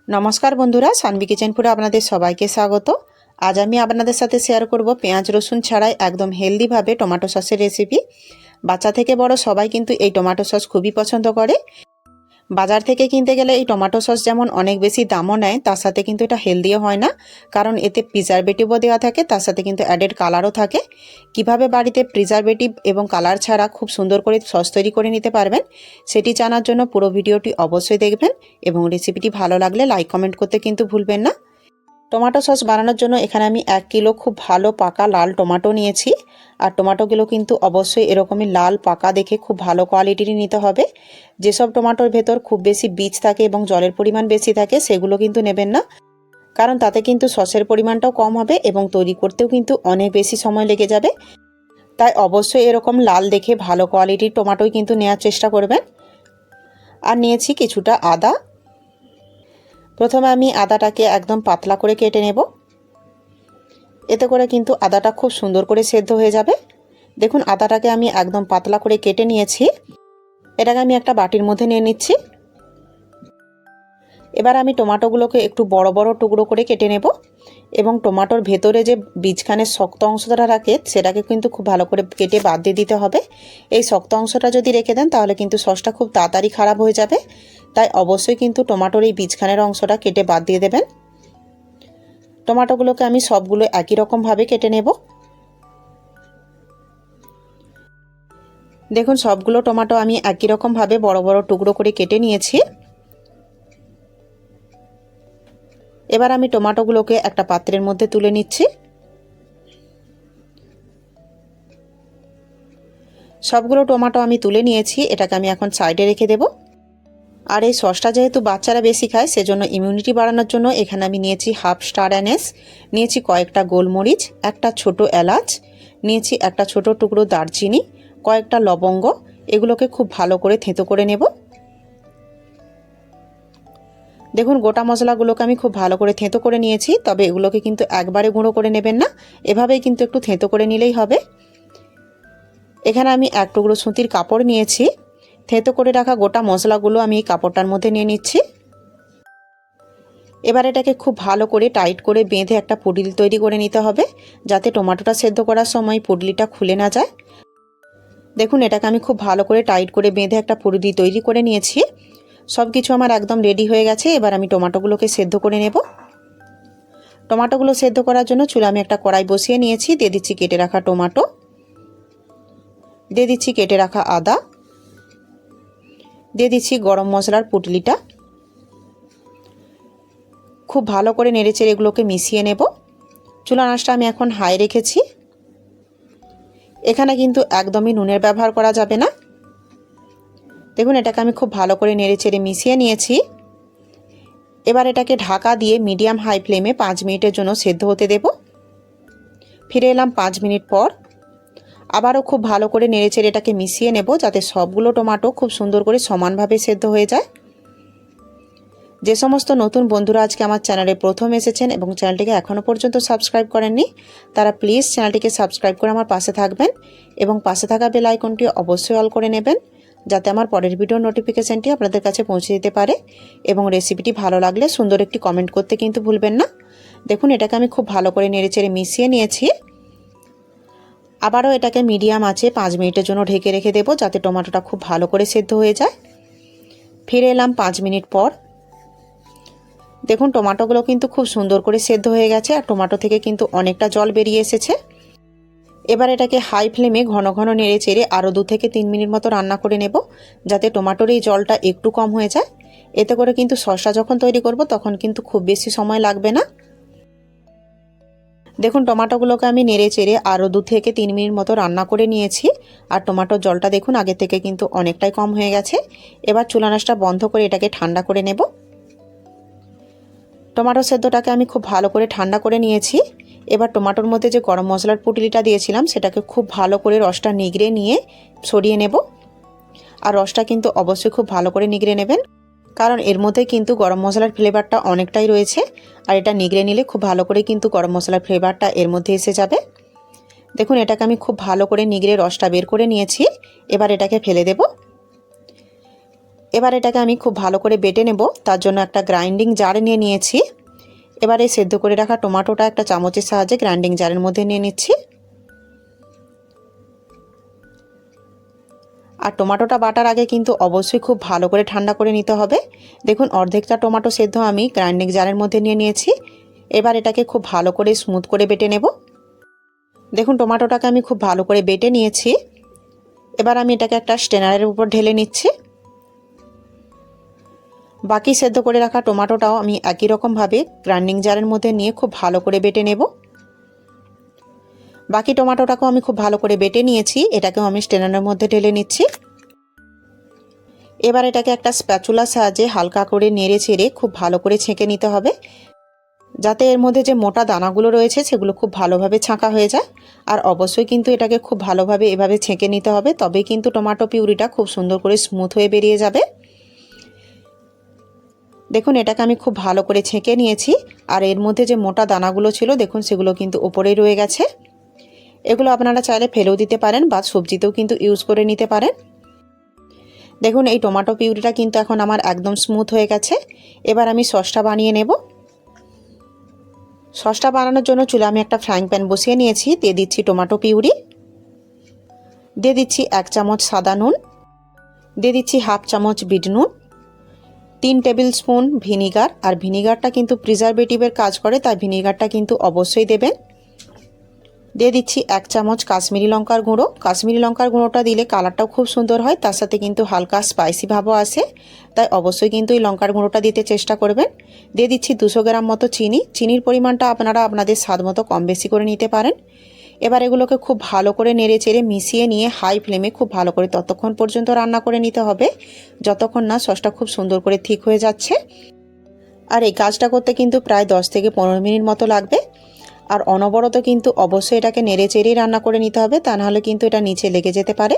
नमस्कार बंधुरा सानवी किचेन पुरे आपनादेर सबाइके स्वागत। आज आमी आपनादेर साथे शेयर करब पेঁয়াজ रसुन छाड़ाई एकदम हेल्दी भावे टमेटो ससेर रेसिपि। बाच्चा थेके बड़ो सबाई किन्तु एई टमेटो सस खूबই पसंद करे। बाजार थेके किनते गेले এই टमेटो सस जेमन अनेक बेशी दामও নেয় তার সাথে কিন্তু এটা হেলদিও হয় না, কারণ এতে প্রিজারভেটিভও দেওয়া থাকে, তার সাথে কিন্তু অ্যাডেড কালারও থাকে। কিভাবে বাড়িতে প্রিজারভেটিভ এবং কালার ছাড়া খুব সুন্দর করে সস তৈরি করে নিতে পারবেন সেটি জানার জন্য পুরো ভিডিওটি অবশ্যই দেখবেন এবং রেসিপিটি ভালো লাগলে লাইক কমেন্ট করতে কিন্তু ভুলবেন না। टमेटो सस बनानोर जोन्नो एखाने आमी 1 किलो खूब भालो पाका लाल टमेटो निয়েছি। আর टमेटोगुलो किन्तु अवश्यई एरकमই लाल पाका देखे खूब भालो क्वालिटिर निते होबे। जेसब टमेटोर भेतर खूब बेशी बीज थाके एबं जलेर परिमाण बेशी थाके सेगुलो किन्तु नेबेन ना, कारण ताते किन्तु ससेर परिमाणटाও कम होबे एबं तैरि करतेও किन्तु अनेक बेशी समय लेगे जाबे। ताई अवश्यई एरकम लाल देखे भालो क्वालिटिर टमेटोई किन्तु नेওয়ার চেষ্টা করবেন। আর নিয়েছি কিছুটা আদা। प्रथमे आमी आदाटाके एकदम पातला करे केटे नेब, एते करे किन्तु आदाटा खूब सुंदर करे सेদ্ধ हये जाबे। देखुन आदाटाके आमी एकदम पातला करे केटे निয়েছি। एटाके आमी एकटा बाटिर मধ্যে निয়ে निচ্ছি। एबार आमी टमेटोगुलोके एकटु बड़ो बड़ो टुकरो करे केटे नेब এবং टमेटोर भेतरे जे बीजखाने शक्त अंशटा राखे सेटाके किन्तु खूब भालो करे केटे बाद दिये दिते होबे। এই শক্ত অংশটা যদি রেখে দেন তাহলে কিন্তু সসটা খুব তাড়াতাড়ি খারাপ হয়ে যাবে। তাই অবশ্যই কিন্তু টমেটোর এই বীজখানের অংশটা কেটে বাদ দিয়ে দেবেন। টমেটোগুলোকে আমি সবগুলো একই রকম ভাবে কেটে নেব। দেখুন সবগুলো টমেটো আমি একই রকম ভাবে বড় বড় টুকরো করে কেটে নিয়েছি। এবার আমি টমেটোগুলোকে একটা পাত্রের মধ্যে তুলে নিচ্ছি। সবগুলো টমেটো আমি তুলে নিয়েছি, এটাকে আমি এখন সাইডে রেখে দেব। আর এই সসটা যেহেতু বাচ্চারা বেশি খায় সেজন্য ইমিউনিটি বাড়ানোর জন্য এখানে আমি নিয়েছি হাফ স্টার অ্যানিস, নিয়েছি কয়েকটা গোলমরিচ, একটা ছোট এলাচ, নিয়েছি একটা ছোট টুকরো দারচিনি, কয়েকটা লবঙ্গ। এগুলোকে খুব ভালো করে থেঁতো করে নেব। দেখুন গোটা মশলাগুলোকে আমি খুব ভালো করে থেঁতো করে নিয়েছি, তবে এগুলোকে কিন্তু একবারে গুঁড়ো করে নেবেন না, এভাবেই কিন্তু একটু থেঁতো করে নিলেই হবে। এখানে আমি এক টুকরো সুতির কাপড় নিয়েছি। থেঁতো করে রাখা গোটা মশলাগুলো আমি এই কাপড়টার মধ্যে নিয়ে নিচ্ছি। এবার এটাকে খুব ভালো করে টাইট করে বেঁধে একটা পুডলি তৈরি করে নিতে হবে, যাতে টমেটোটা সেদ্ধ করার সময় পুডলিটা খুলে না যায়। দেখুন এটাকে আমি খুব ভালো করে টাইট করে বেঁধে একটা পুডলি তৈরি করে নিয়েছি। সব কিছু আমার একদম রেডি হয়ে গেছে। এবার আমি টমেটোগুলোকে সেদ্ধ করে নেব। টমেটোগুলো সেদ্ধ করার জন্য চুলায় আমি একটা কড়াই বসিয়ে নিয়েছি। দিয়ে দিচ্ছি কেটে রাখা টমেটো, দিয়ে দিচ্ছি কেটে রাখা আদা, দিয়ে দিচ্ছি গরম মশলার পুটলিটা। খুব ভালো করে নেড়েচেড়ে এগুলোকে মিশিয়ে নেব। চুলার আঁচটা আমি এখন হাই রেখেছি। এখানে কিন্তু একদমই নুনের ব্যবহার করা যাবে না। দেখুন এটাকে আমি খুব ভালো করে নেড়েচেড়ে মিশিয়ে নিয়েছি। এবার এটাকে ঢাকা দিয়ে মিডিয়াম হাই ফ্লেমে 5 মিনিটের জন্য সেদ্ধ হতে দেব। ফিরে এলাম 5 মিনিট পর। আবারও খুব ভালো করে নেড়েচেড়ে এটাকে মিশিয়ে নেব, যাতে সবগুলো টমেটো খুব সুন্দর করে সমানভাবে সেদ্ধ হয়ে যায়। যে সমস্ত নতুন বন্ধুরা আজকে আমার চ্যানেলে প্রথম এসেছেন এবং চ্যানেলটিকে এখনও পর্যন্ত সাবস্ক্রাইব করেননি, তারা প্লিজ চ্যানেলটিকে সাবস্ক্রাইব করে আমার পাশে থাকবেন এবং পাশে থাকা বেল আইকনটি অবশ্যই অল করে নেবেন, যাতে আমার পরের ভিডিও নোটিফিকেশনটি আপনাদের কাছে পৌঁছে যেতে পারে। এবং রেসিপিটি ভালো লাগলে সুন্দর একটি কমেন্ট করতে কিন্তু ভুলবেন না। দেখুন এটাকে আমি খুব ভালো করে নেড়েচেড়ে মিশিয়ে নিয়েছি। আবারও এটাকে মিডিয়াম আঁচে 5 মিনিটের জন্য ঢেকে রেখে দেব, যাতে টমেটোটা খুব ভালো করে সেদ্ধ হয়ে যায়। ফিরে এলাম 5 মিনিট পর। দেখুন টমেটোগুলো কিন্তু খুব সুন্দর করে সেদ্ধ হয়ে গেছে আর টমেটো থেকে কিন্তু অনেকটা জল বেরিয়ে এসেছে। এবার এটাকে হাই ফ্লেমে ঘন ঘন নেড়ে চেড়ে আরও 2 থেকে 3 মিনিট মতো রান্না করে নেব, যাতে টমেটোর এই জলটা একটু কম হয়ে যায়। এতে করে কিন্তু সসটা যখন তৈরি করব তখন কিন্তু খুব বেশি সময় লাগবে না। দেখুন টমেটোগুলোকে আমি নেড়ে চেড়ে আরও 2 থেকে 3 মিনিট মতো রান্না করে নিয়েছি আর টমেটোর জলটা দেখুন আগে থেকে কিন্তু অনেকটাই কম হয়ে গেছে। এবার চুলার আঁচটা বন্ধ করে এটাকে ঠান্ডা করে নেব। টমেটো সেদ্ধটাকে আমি খুব ভালো করে ঠান্ডা করে নিয়েছি। এবার টমেটোর মধ্যে যে গরম মশলার পুটলিটা দিয়েছিলাম সেটাকে খুব ভালো করে রসটা নিগড়ে নিয়ে সরিয়ে নেব। আর রসটা কিন্তু অবশ্যই খুব ভালো করে নিগড়ে নেবেন, কারণ এর মধ্যে কিন্তু গরম মশলার ফ্লেভারটা অনেকটাই রয়েছে। আর এটা নিগড়ে নিলে খুব ভালো করে কিন্তু গরম মশলার ফ্লেভারটা এর মধ্যে এসে যাবে। দেখুন এটাকে আমি খুব ভালো করে নিগড়ে রসটা বের করে নিয়েছি। এবার এটাকে ফেলে দেব। এবার এটাকে আমি খুব ভালো করে বেটে নেব। তার জন্য একটা গ্রাইন্ডিং জার নিয়ে নিয়েছি। এবারে সেদ্ধ করে রাখা টমেটোটা একটা চামচের সাহায্যে গ্রাইন্ডিং জারের মধ্যে নিয়ে নিচ্ছি। আর টমেটোটা বাটার আগে কিন্তু অবশ্যই খুব ভালো করে ঠান্ডা করে নিতে হবে। দেখুন অর্ধেকটা টমেটো সেদ্ধ আমি গ্রাইন্ডিং জারের মধ্যে নিয়ে নিয়েছি। এবার এটাকে খুব ভালো করে স্মুথ করে বেটে নেব। দেখুন টমেটোটাকে আমি খুব ভালো করে বেটে নিয়েছি। এবার আমি এটাকে একটা স্ট্রেনারের উপর ঢেলে নিচ্ছি। বাকি সেদ্ধ করে রাখা টমেটোটাও আমি একই রকমভাবে গ্রাইন্ডিং জারের মধ্যে নিয়ে খুব ভালো করে বেটে নেব। বাকি টমেটোটাকেও আমি খুব ভালো করে বেটে নিয়েছি। এটাকেও আমি স্ট্রেনারের মধ্যে ঢেলে নিচ্ছি। এবার এটাকে একটা স্প্যাচুলার সাহায্যে হালকা করে নেড়ে ছেড়ে খুব ভালো করে ছেঁকে নিতে হবে, যাতে এর মধ্যে যে মোটা দানাগুলো রয়েছে সেগুলো খুব ভালোভাবে ছাঁকা হয়ে যায়। আর অবশ্যই কিন্তু এটাকে খুব ভালোভাবে এভাবে ছেঁকে নিতে হবে, তবেই কিন্তু টমেটো পিউরিটা খুব সুন্দর করে স্মুথ হয়ে বেরিয়ে যাবে। দেখুন এটাকে আমি খুব ভালো করে ছেঁকে নিয়েছি। আর এর মধ্যে যে মোটা দানাগুলো ছিল দেখুন সেগুলো কিন্তু ওপরেই রয়ে গেছে। এগুলো আপনারা চাইলে ফেলেও দিতে পারেন বা সবজিতেও কিন্তু ইউজ করে নিতে পারেন। দেখুন এই টমেটো পিউরিটা কিন্তু এখন আমার একদম স্মুথ হয়ে গেছে। এবার আমি সসটা বানিয়ে নেব। সসটা বানানোর জন্য চুলে আমি একটা ফ্রাইং প্যান বসিয়ে নিয়েছি। দিয়ে দিচ্ছি টমেটো পিউরি, দিয়ে দিচ্ছি 1 চামচ সাদা নুন, দিয়ে দিচ্ছি হাফ চামচ বিট নুন, 3 টেবিল স্পুন ভিনিগার। আর ভিনিগারটা কিন্তু প্রিজারভেটিভের কাজ করে, তাই ভিনিগারটা কিন্তু অবশ্যই দেবেন। দিয়ে দিচ্ছি 1 চামচ কাশ্মীরি লঙ্কার গুঁড়ো। কাশ্মীরি লঙ্কার গুঁড়োটা দিলে কালারটাও খুব সুন্দর হয়, তার সাথে কিন্তু হালকা স্পাইসি ভাবও আসে, তাই অবশ্যই কিন্তু এই লঙ্কার গুঁড়োটা দিতে চেষ্টা করবেন। দিয়ে দিচ্ছি 200 গ্রাম মতো চিনি। চিনির পরিমাণটা আপনারা আপনাদের স্বাদ মতো কম বেশি করে নিতে পারেন। এবার এগুলোকে খুব ভালো করে নেড়ে চেড়ে মিশিয়ে নিয়ে হাই ফ্লেমে খুব ভালো করে ততক্ষণ পর্যন্ত রান্না করে নিতে হবে যতক্ষণ না সসটা খুব সুন্দর করে ঠিক হয়ে যাচ্ছে। আর এই কাজটা করতে কিন্তু প্রায় 10 থেকে 15 মিনিট মতো লাগবে। আর অনবরত কিন্তু অবশ্যই এটাকে নেড়ে চেড়েই রান্না করে নিতে হবে, তা নাহলে কিন্তু এটা নিচে লেগে যেতে পারে।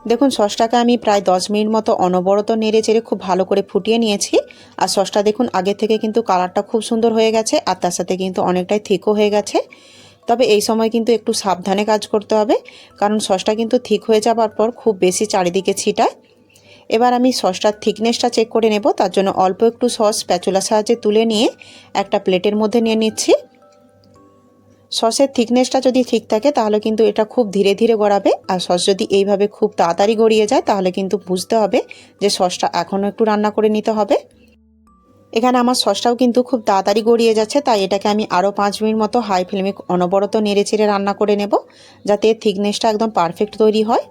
দেখুন সসটাকে আমি প্রায় 10 মিনিট মতো অনবরত নেড়ে চেড়ে খুব ভালো করে ফুটিয়ে নিয়েছি। আর সসটা দেখুন আগে থেকে কিন্তু কালারটা খুব সুন্দর হয়ে গেছে, আর তার সাথে কিন্তু অনেকটাই থিকও হয়ে গেছে। তবে এই সময় কিন্তু একটু সাবধানে কাজ করতে হবে, কারণ সসটা কিন্তু ঠিক হয়ে যাবার পর খুব বেশি চারিদিকে ছিটায়। এবার আমি সসটার থিকনেসটা চেক করে নেব। তার জন্য অল্প একটু সস স্প্যাচুলার সাহায্যে তুলে নিয়ে একটা প্লেটের মধ্যে নিয়ে নিচ্ছি। সসের থিকনেসটা যদি ঠিক থাকে তাহলে কিন্তু এটা খুব ধীরে ধীরে গড়াবে, আর সস যদি এইভাবে খুব তাড়াতাড়ি গড়িয়ে যায় তাহলে কিন্তু বুঝতে হবে যে সসটা এখনও একটু রান্না করে নিতে হবে। এখানে আমার সসটাও কিন্তু খুব তাড়াতাড়ি গড়িয়ে যাচ্ছে, তাই এটাকে আমি আরও 5 মিনিট মতো হাই ফ্লেমে অনবরত নেড়ে চেড়ে রান্না করে নেব, যাতে এর থিকনেসটা একদম পারফেক্ট তৈরি হয়।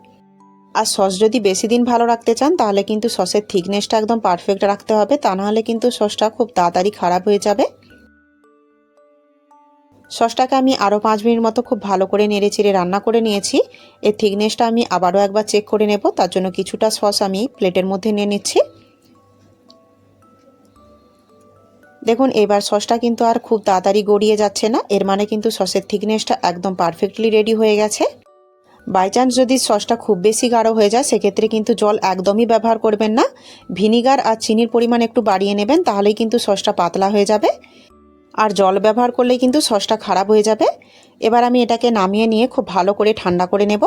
আর সস যদি বেশি দিন ভালো রাখতে চান তাহলে কিন্তু সসের থিকনেসটা একদম পারফেক্ট রাখতে হবে, তা নাহলে কিন্তু সসটা খুব তাড়াতাড়ি খারাপ হয়ে যাবে। সসটাকে আমি আরও 5 মিনিট মতো খুব ভালো করে নেড়ে চেড়ে রান্না করে নিয়েছি। এর থিকনেসটা আমি আবারও একবার চেক করে নেব, তার জন্য কিছুটা সস আমি প্লেটের মধ্যে নিয়ে নিচ্ছি। দেখুন এবার সসটা কিন্তু আর খুব তাড়াতাড়ি গড়িয়ে যাচ্ছে না, এর মানে কিন্তু সসের থিকনেসটা একদম পারফেক্টলি রেডি হয়ে গেছে। বাই চান্স যদি সসটা খুব বেশি গাঢ় হয়ে যায় সেক্ষেত্রে কিন্তু জল একদমই ব্যবহার করবেন না। ভিনিগার আর চিনির পরিমাণ একটু বাড়িয়ে নেবেন, তাহলেই কিন্তু সসটা পাতলা হয়ে যাবে। আর জল ব্যবহার করলেই কিন্তু সসটা খারাপ হয়ে যাবে। এবার আমি এটাকে নামিয়ে নিয়ে খুব ভালো করে ঠান্ডা করে নেব।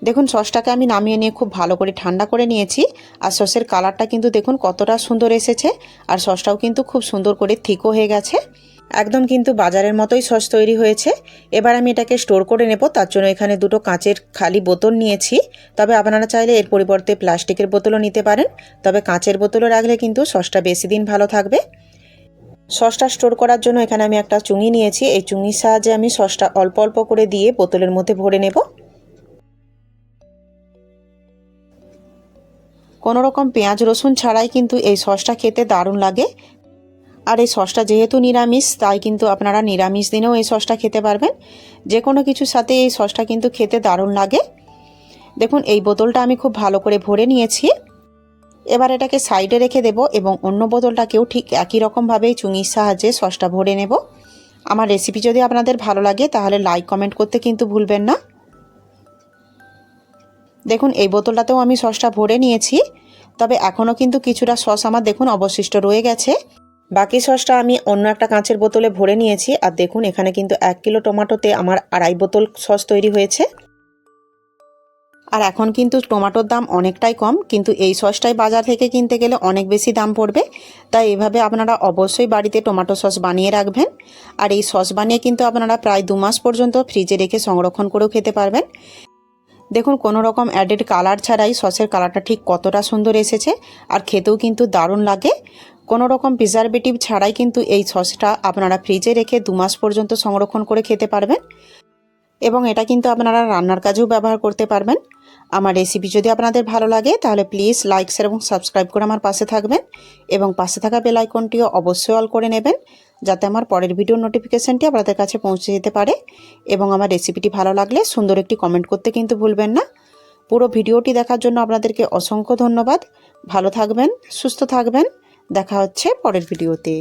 দেখুন সসটাকে আমি নামিয়ে নিয়ে খুব ভালো করে ঠান্ডা করে নিয়েছি। আর সসের কালারটা কিন্তু দেখুন কতটা সুন্দর এসেছে, আর সসটাও কিন্তু খুব সুন্দর করে থিকও হয়ে গেছে। একদম কিন্তু বাজারের মতোই সস তৈরি হয়েছে। এবার আমি এটাকে স্টোর করে নেব, তার জন্য এখানে দুটো কাঁচের খালি বোতল নিয়েছি। তবে আপনারা চাইলে এর পরিবর্তে প্লাস্টিকের বোতলও নিতে পারেন, তবে কাঁচের বোতলে রাখলে কিন্তু সসটা বেশি দিন ভালো থাকবে। সসটা স্টোর করার জন্য এখানে আমি একটা চুঙি নিয়েছি। এই চুঙির সাহায্যে আমি সসটা অল্প অল্প করে দিয়ে বোতলের মধ্যে ভরে নেব। কোনো রকম পেঁয়াজ রসুন ছাড়াই কিন্তু এই সসটা খেতে দারুণ লাগে। আর এই সসটা যেহেতু নিরামিষ, তাই কিন্তু আপনারা নিরামিষ দিনেও এই সসটা খেতে পারবেন। যে কোনো কিছুর সাথে এই সসটা কিন্তু খেতে দারুণ লাগে। দেখুন এই বোতলটা আমি খুব ভালো করে ভরে নিয়েছি। এবার এটাকে সাইডে রেখে দেব এবং অন্য বোতলটাকেও ঠিক একই রকমভাবেই চুঙির সাহায্যে সসটা ভরে নেব। আমার রেসিপি যদি আপনাদের ভালো লাগে তাহলে লাইক কমেন্ট করতে কিন্তু ভুলবেন না। দেখুন এই বোতলটাতেও আমি সসটা ভরে নিয়েছি, তবে এখনও কিন্তু কিছুটা সস আমার দেখুন অবশিষ্ট রয়ে গেছে। বাকি সসটা আমি অন্য একটা কাঁচের বোতলে ভরে নিয়েছি। আর দেখুন এখানে কিন্তু 1 কিলো টমেটোতে আমার 2.5 বোতল সস তৈরি হয়েছে। আর এখন কিন্তু টমেটোর দাম অনেকটাই কম, কিন্তু এই সসটাই বাজার থেকে কিনতে গেলে অনেক বেশি দাম পড়বে। তাই এভাবে আপনারা অবশ্যই বাড়িতে টমেটো সস বানিয়ে রাখবেন। আর এই সস বানিয়ে কিন্তু আপনারা প্রায় 2 মাস পর্যন্ত ফ্রিজে রেখে সংরক্ষণ করেও খেতে পারবেন। দেখুন কোনো রকম অ্যাডেড কালার ছাড়াই সসের কালারটা ঠিক কতটা সুন্দর এসেছে, আর খেতেও কিন্তু দারুণ লাগে। কোনো রকম প্রিজারভেটিভ ছাড়াই কিন্তু এই সসটা আপনারা ফ্রিজে রেখে 2 মাস পর্যন্ত সংরক্ষণ করে খেতে পারবেন, এবং এটা কিন্তু আপনারা রান্নার কাজেও ব্যবহার করতে পারবেন। আমার রেসিপি যদি আপনাদের ভালো লাগে তাহলে প্লিজ লাইক শেয়ার এবং সাবস্ক্রাইব করে আমার পাশে থাকবেন, এবং পাশে থাকা বেল আইকনটিও অবশ্যই অল করে নেবেন, যাতে আমার পরের ভিডিওর নোটিফিকেশানটি আপনাদের কাছে পৌঁছে যেতে পারে। এবং আমার রেসিপিটি ভালো লাগলে সুন্দর একটি কমেন্ট করতে কিন্তু ভুলবেন না। পুরো ভিডিওটি দেখার জন্য আপনাদেরকে অসংখ্য ধন্যবাদ। ভালো থাকবেন, সুস্থ থাকবেন। দেখা হচ্ছে পরের ভিডিওতে।